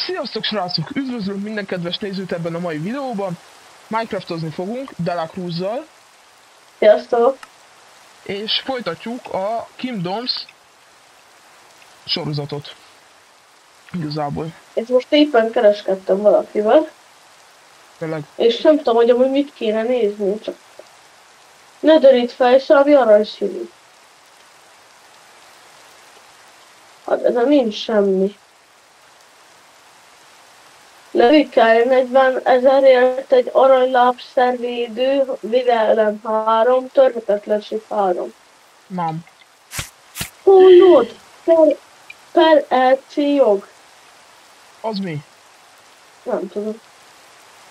Sziasztok srácok! Üdvözlünk minden kedves nézőt ebben a mai videóban. Minecraftozni fogunk Delacruz-zal. Sziasztok! És folytatjuk a Kingdoms sorozatot. Igazából. És most éppen kereskedtem valakivel. Tényleg. És nem tudom, hogy amúgy mit kéne nézni, csak Netherite fejszalvi aranyszínű. Hát ezen nincs semmi. Levikály 40 000-ért egy aranylábszervédő, védelem 3, törhetetlenség 3. Nem. Hallod? Per EC jog. Az mi? Nem tudom.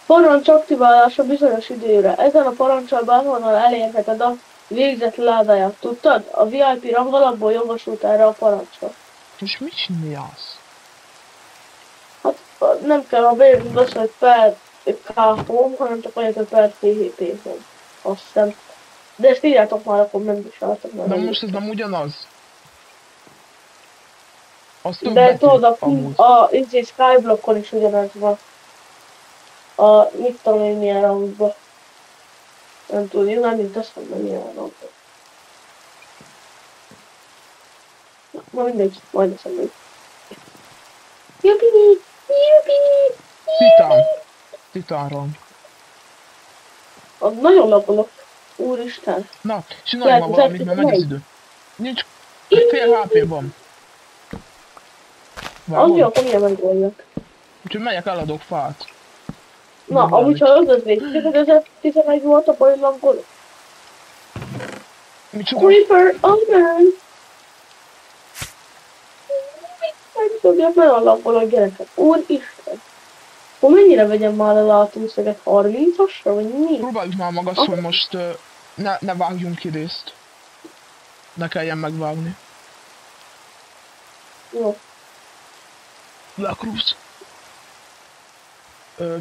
Parancs aktiválása bizonyos időre. Ezen a parancsal bárhonnan elérheted a végzett ládáját. Tudtad? A VIP rang alapból jogosult erre a parancsra. Most mit csinálsz? Hát nem kell a végzett az, hogy per K-home, hanem csak olyan, hogy per PHP home. Azt hiszem. De ezt írjátok már, akkor nem is álltak meg. De most ez nem ugyanaz. Az több de betű, tudod, amúgy. a Skyblockon is ugyanaz van. Mit tudom én milyen rangban. Nem tudjuk, nem jut eszembe milyen rangban. Na mindegy, majd eszembe. Jupi! Jupi! Titán. Titán rang. Nagyon lapolok. Úristen. Na, csinálj ma valamit, mert megy az idő. Nincs... Fél HP van. Az jó, akkor milyen megoldjak. Úgyhogy megyek, eladok fát. Na, amúgy ha az végig, hogy 2011 volt a bajlangoló. Micsoda? Creeper, Omen! Nem tudják, nagyon lapol a gyereket. Úristen! Akkor mennyire vegyem már a látószöget? 30-asra, vagy mi? Próbáljuk már meg azt, hogy most ne vágjunk ki részt. Ne kelljen megvágni. Jó. Delacruz.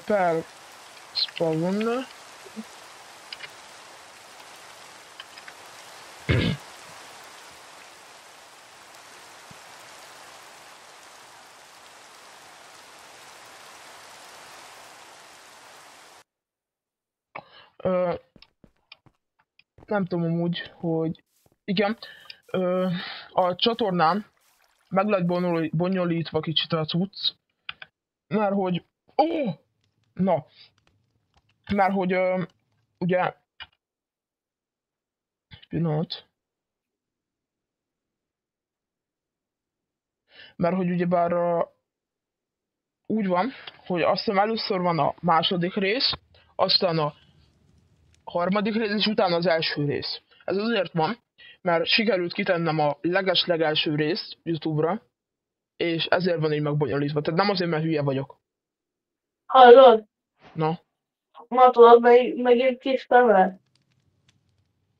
Per spawn. Nem tudom amúgy, hogy... Igen. A csatornán meg lett bonyolítva kicsit a cucc. Mert hogy... Na. Mert hogy... Ugye... Pillanat. Mert hogy ugyebár úgy van, hogy azt hiszem először van a második rész, aztán a harmadik rész, és utána az első rész. Ez azért van, mert sikerült kitennem a leges-legelső részt YouTube-ra, és ezért van így megbonyolítva. Tehát nem azért, mert hülye vagyok. Hallod? Na. Ma tudod, megint kis pevel?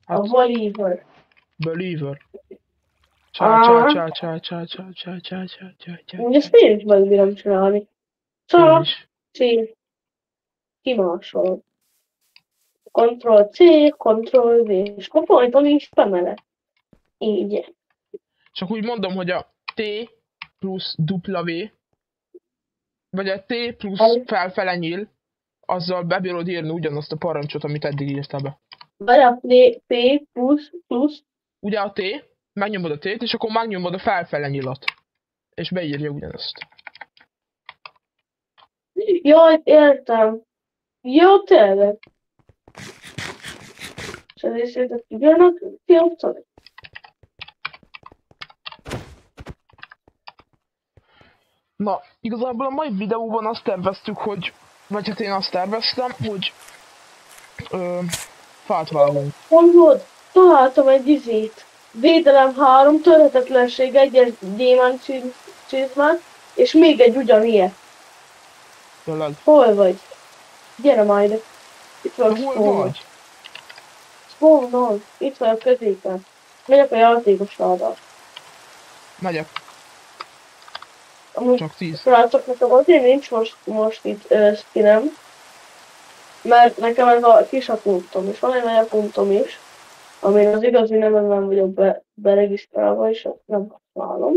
A Believer. Believer. Ugye ezt én is megbírom csinálni. Csak C. Kimásolod. Ctrl-C, Ctrl-V, és akkor folyton is bemele. Így. Csak úgy mondom, hogy a T plusz W, vagy a T plusz felfele nyíl, azzal bebírod írni ugyanazt a parancsot, amit eddig írtál be. Vagy a P plusz. Ugye a T, megnyomod a T-t, és akkor megnyomod a felfele nyilat. És beírja ugyanazt. Jaj, értem. Jó, tényleg. És az részletet tudjanak kiadszani. Na, igazából a mai videóban azt terveztük, hogy... Vagy hát én azt terveztem, hogy... fát vágunk. Mondod, találtam egy izét. Védelem 3, törhetetlenség 1-es gyémánt csizmát, és még egy ugyanilyen. Tényleg. Hol vagy? Gyere majd. Itt van hol vagy? Spawnol. Itt van a középen. Megyek a játékos ládat. Megyek. Csak 10. Srácok, nekem azért nincs most itt skinem. Mert nekem ez a kis akuntom is. Van egy nagy akuntom is. Amin az igazi nevemben vagyok beregisztrálva, és nem használom.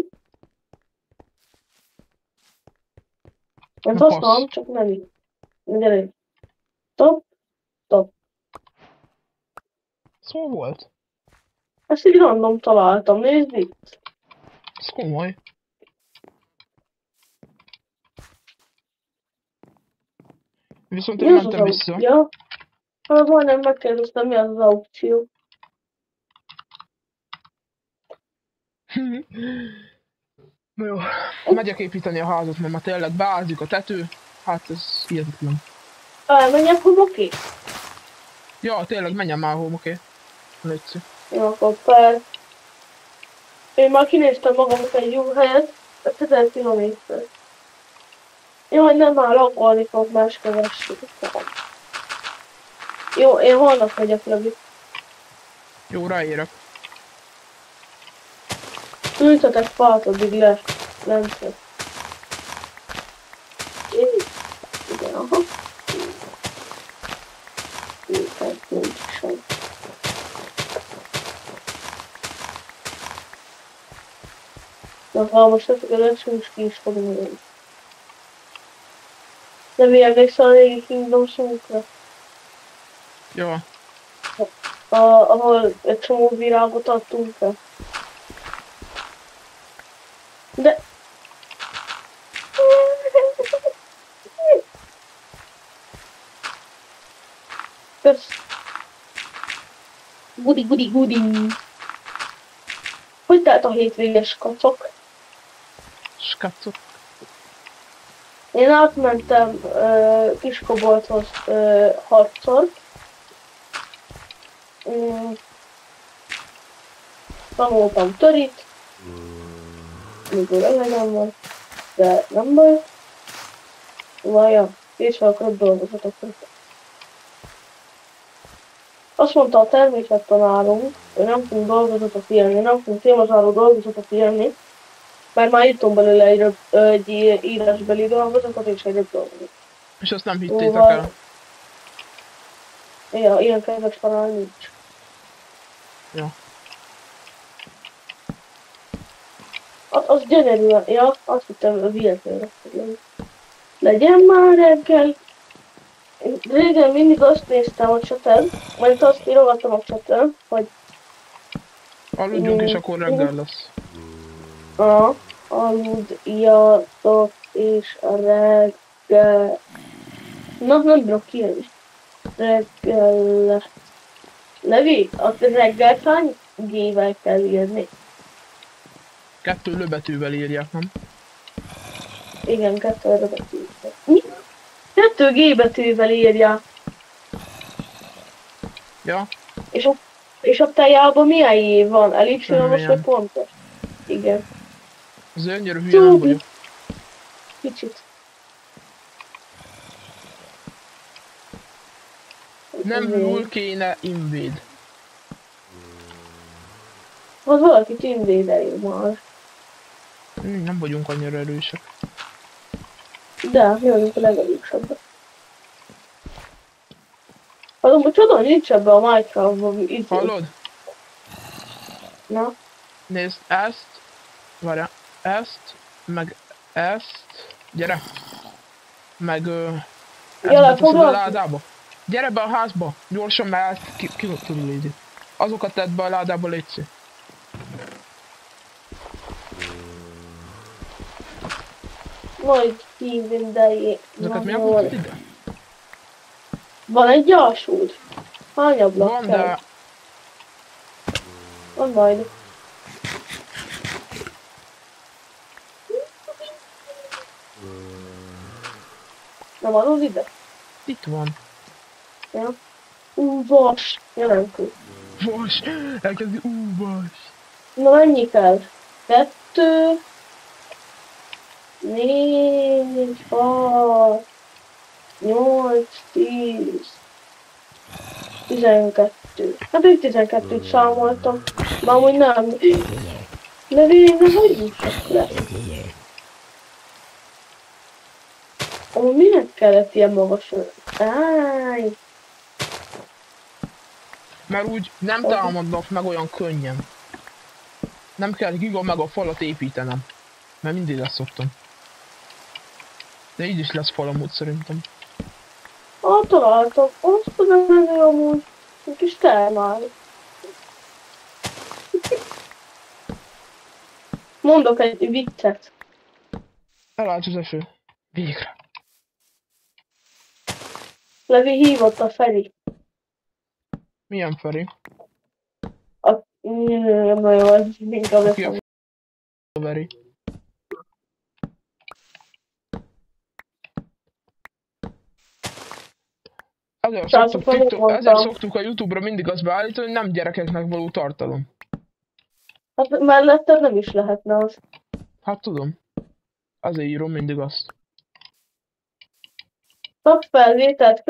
Mert Na, azt passz. van, csak nem így. Gyere. Top, top. Szó volt. Ezt így random találtam, nézd itt. Ez komoly. Viszont én Mi az az mentem vissza. aukció? Hát majdnem megkérdeztem, mi az az aukció. Na jó, megyek építeni a házat, mert már tényleg beázik a tető. Hát ez hihetetlen. Elmenjek homoké? Ja, tényleg menjen már home, oké. Létszi. Jó, akkor per. Én már kinéztem magamnak egy jó helyet, 1000 kilométer. Jaj, nem már lakolni fog más kövesség. Jó, én holnap megyek Levi. Jó, ráérek. Ültetek fát addig le. Lentre. Igen, aha. Ültet, nincs sem. Na, ha most összeködöttünk, is ki is fogunk jönni. De mi emlékszel a régi Kingdom Soul-kra? Ja. Ahol egy csomó virágot adtunk el. De... Kösz. Gudi. Hogy telt a hétvéges kacok? Skacok. Én átmentem Kiskobolthoz 6-szor. Tanultam törit. Mikor elegem van. De nem baj. Vajon, és akkor dolgozatok. Azt mondta a természettanárunk, hogy nem fogunk dolgozatot írni, nem fogunk témazáró dolgozatot írni, mert már írtunk belőle egy írásbeli dolgozatot és egy dolgozatot. És azt nem hittétek el. Ja, ilyen kedves tanár nincs. Ja. Az gyönyörű, ja, azt hittem a vietőre. Legyen már reggel. Régen mindig azt néztem a cseten, majd azt írogattam a cseten, hogy... Aludjunk és akkor reggel lesz. Aludjatok és a reggel... Na, nem bírok kijönni. Reggel... Levi, a reggel hány G-vel kell írni? 2 löbetűvel írják, nem? Igen, 2 löbetűvel. Mi? 2 G betűvel írják. Ja? És a tejában milyen J van? Ellipszilonos vagy pontos? Igen. Az öngyörű hülye nem vagyok. Kicsit. Nem hül kéne invéd. Az valakit invédelj már. Nem vagyunk annyira erősek. De, mi vagyunk a legerősebbek. Azonban csoda nincs ebbe a Minecraftban idő. Hallod? Na? Nézd, ezt. Várjál. Ezt. Meg ezt. Gyere. Meg ezt teszed a ládába. Gyere be a házba. Gyorsan, mert ezt ki azokat tedd be a ládába, létszi. Majd hívindei. Ezeket mi akartad ide? Van egy alsód. Hány ablak van, kell? de... Van majd. Nem adod ide? Itt van. Ja. Vas. Jelentő. Vas. Elkezdi vas. Na mennyi kell? 2, 4, 6, 8, 10, 12. Hát ők 12-t számoltam. De amúgy nem. De végre hogy jussak le? Amúgy minek kellett ilyen magasra? Áj! Mert úgy nem támadnak meg olyan könnyen. Nem kell giga meg a falat építenem. Mert mindig ezt szoktam. De így is lesz fal amúgy szerintem. Találtam. Azt tudom menni amúgy. Egy kis termál. Mondok egy viccet. Elállt az eső. Végre. Levi hívott a Feri. Milyen Feri? Nem nagyon, ez inkább Aki lesz. a Veri. Ezért szoktuk a YouTube-ra mindig azt beállítani, hogy nem gyerekeknek való tartalom. Hát melletted nem is lehetne az. Hát tudom. Azért írom mindig azt. Szakfelvételt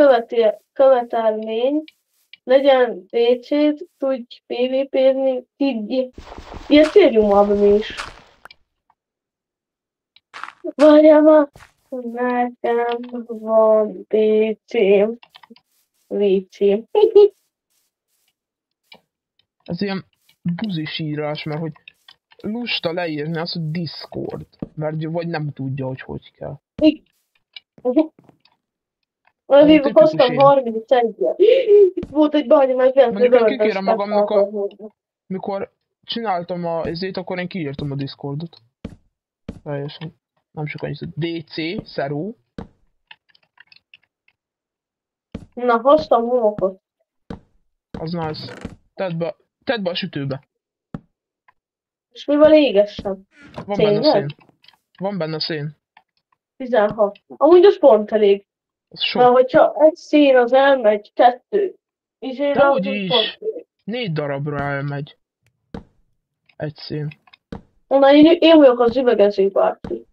követelmény, legyen DC-t, tudj PvP-zni, ilyet írjunk már be mi is. Várjál már, nekem van PC-m. Vicci. Ez ilyen buzis írás, mert hogy lusta leírni azt, hogy Discord. Mert vagy nem tudja, hogy kell. Azért hoztam 31-et. Volt egy bánya, meg mondjuk én kikérem magamnak mikor csináltam ezért, akkor én kiírtam a Discordot. Teljesen. Nem sok annyit. DC, Szeró. Na, hoztam homokot. Az nice. Tedd be a sütőbe. És mivel égessem? Van benne szén. Van benne szén. 16. Amúgy az pont elég. Az sok. Mert hogyha egy szén az elmegy, 2. De úgyis. 4 darabra elmegy. Egy szén. Onnan én vagyok az üvegező bárki.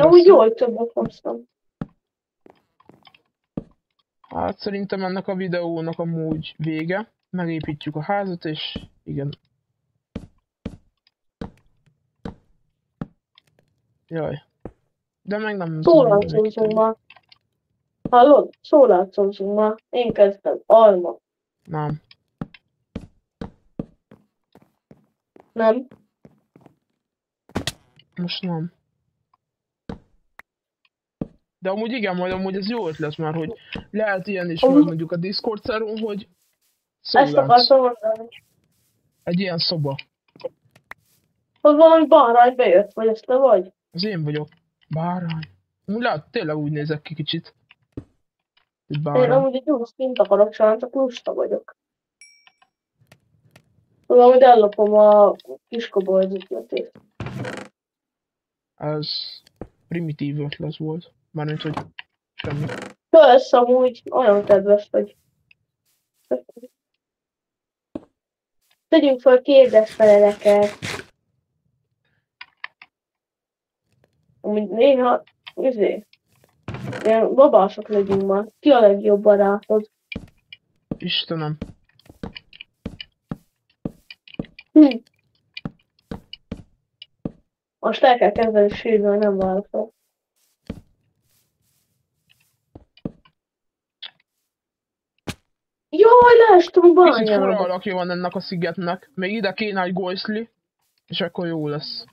Amúgy jól többet hoztam. Hát szerintem ennek a videónak amúgy vége. Megépítjük a házat, és igen. Jaj. De meg nem... Szólászózunk már. Hallod? Szólászózunk már. Én kezdtem. Alma. Nem. Nem? Most nem. De amúgy igen, majd amúgy ez jó ötlet már, hogy lehet ilyen is, majd mondjuk a Discord szerón, hogy ezt akartam mondani. Egy ilyen szoba. Hogy valami bárány bejött, vagy ezt te vagy? Az én vagyok. Bárány. Lehet, tényleg úgy nézek ki kicsit. Én amúgy egy jó szint akarok csinálni, csak lusta vagyok. Valamit ellopom a kiskobolzatletét. Ez primitív ötlet volt. Mármint, hogy semmi. Kösz, amúgy olyan kedves vagy. Tegyünk fel kérdésfeleleket. Amúgy néha, ilyen babások legyünk már. Ki a legjobb barátod? Istenem. Most el kell kezdeni sírni, hogy nem válaszol. Jaj, leestem bányába! Kicsit fura alakja van ennek a szigetnek. Még ide kéne egy golyszli, és akkor jó lesz.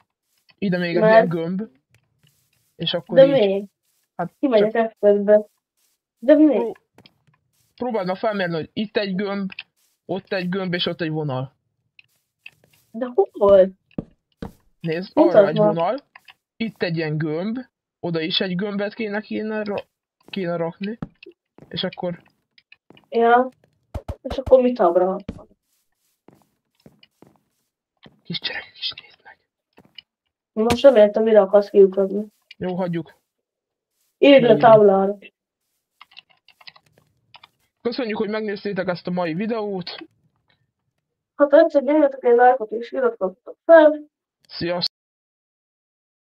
Ide még egy ilyen gömb. És akkor de így... még? Hát kimegyek F5-be. De még? Próbáld meg felmérni, hogy itt egy gömb, ott egy gömb, és ott egy vonal. De hol? Nézd, arra egy vonal, itt egy ilyen gömb, oda is egy gömbet kéne rakni, és akkor... Ja, és akkor mit abra? Kis gyerekek is néznek. Most nem értem, mire akarsz kiukadni. Jó, hagyjuk. Írd le táblára. Köszönjük, hogy megnéztétek ezt a mai videót. Ha tetszett, nyomjatok egy lájkot és iratkozzatok fel. Sziasztok!